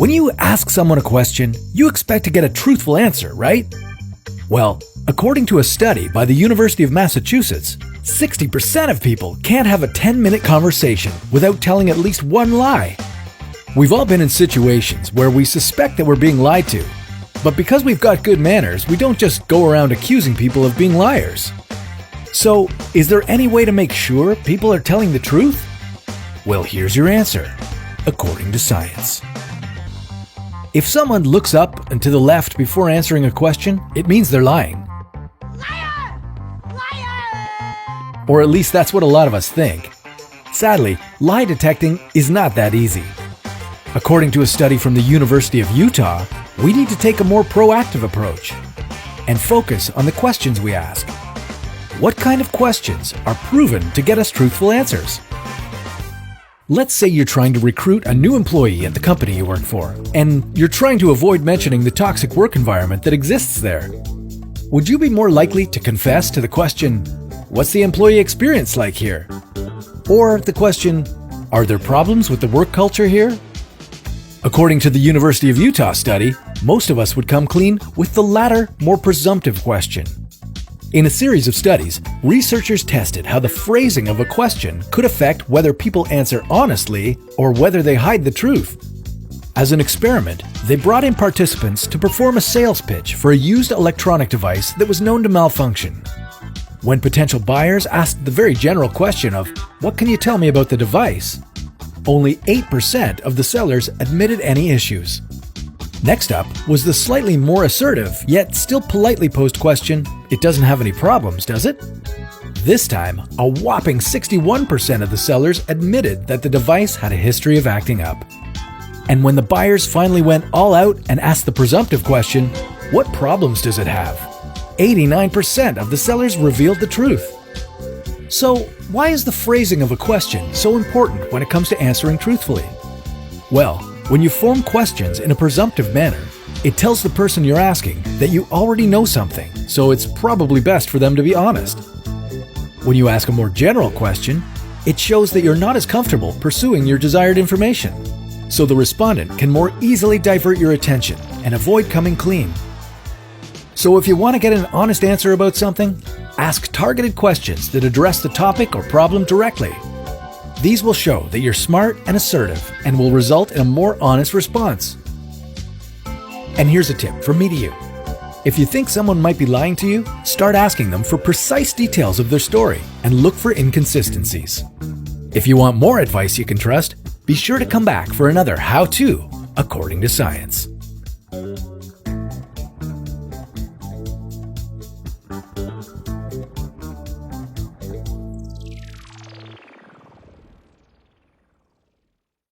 When you ask someone a question, you expect to get a truthful answer, right? Well, according to a study by the University of Massachusetts, 60% of people can't have a 10-minute conversation without telling at least one lie. We've all been in situations where we suspect that we're being lied to, but because we've got good manners, we don't just go around accusing people of being liars. So, is there any way to make sure people are telling the truth? Well, here's your answer, according to science. If someone looks up and to the left before answering a question, it means they're lying. Liar! Liar! Or at least that's what a lot of us think. Sadly, lie detecting is not that easy. According to a study from the University of Utah, we need to take a more proactive approach and focus on the questions we ask. What kind of questions are proven to get us truthful answers? Let's say you're trying to recruit a new employee at the company you work for, and you're trying to avoid mentioning the toxic work environment that exists there. Would you be more likely to confess to the question, "What's the employee experience like here?" Or the question, "Are there problems with the work culture here?" According to the University of Utah study, most of us would come clean with the latter, more presumptive question. In a series of studies, researchers tested how the phrasing of a question could affect whether people answer honestly or whether they hide the truth. As an experiment, they brought in participants to perform a sales pitch for a used electronic device that was known to malfunction. When potential buyers asked the very general question of, "What can you tell me about the device?" only 8% of the sellers admitted any issues. Next up was the slightly more assertive, yet still politely posed question, "It doesn't have any problems, does it?" This time, a whopping 61% of the sellers admitted that the device had a history of acting up. And when the buyers finally went all out and asked the presumptive question, "What problems does it have?" 89% of the sellers revealed the truth. So, why is the phrasing of a question so important when it comes to answering truthfully? Well, when you form questions in a presumptive manner, it tells the person you're asking that you already know something, so it's probably best for them to be honest. When you ask a more general question, it shows that you're not as comfortable pursuing your desired information, so the respondent can more easily divert your attention and avoid coming clean. So if you want to get an honest answer about something, ask targeted questions that address the topic or problem directly. These will show that you're smart and assertive and will result in a more honest response. And here's a tip from me to you. If you think someone might be lying to you, start asking them for precise details of their story and look for inconsistencies. If you want more advice you can trust, be sure to come back for another How To According to Science.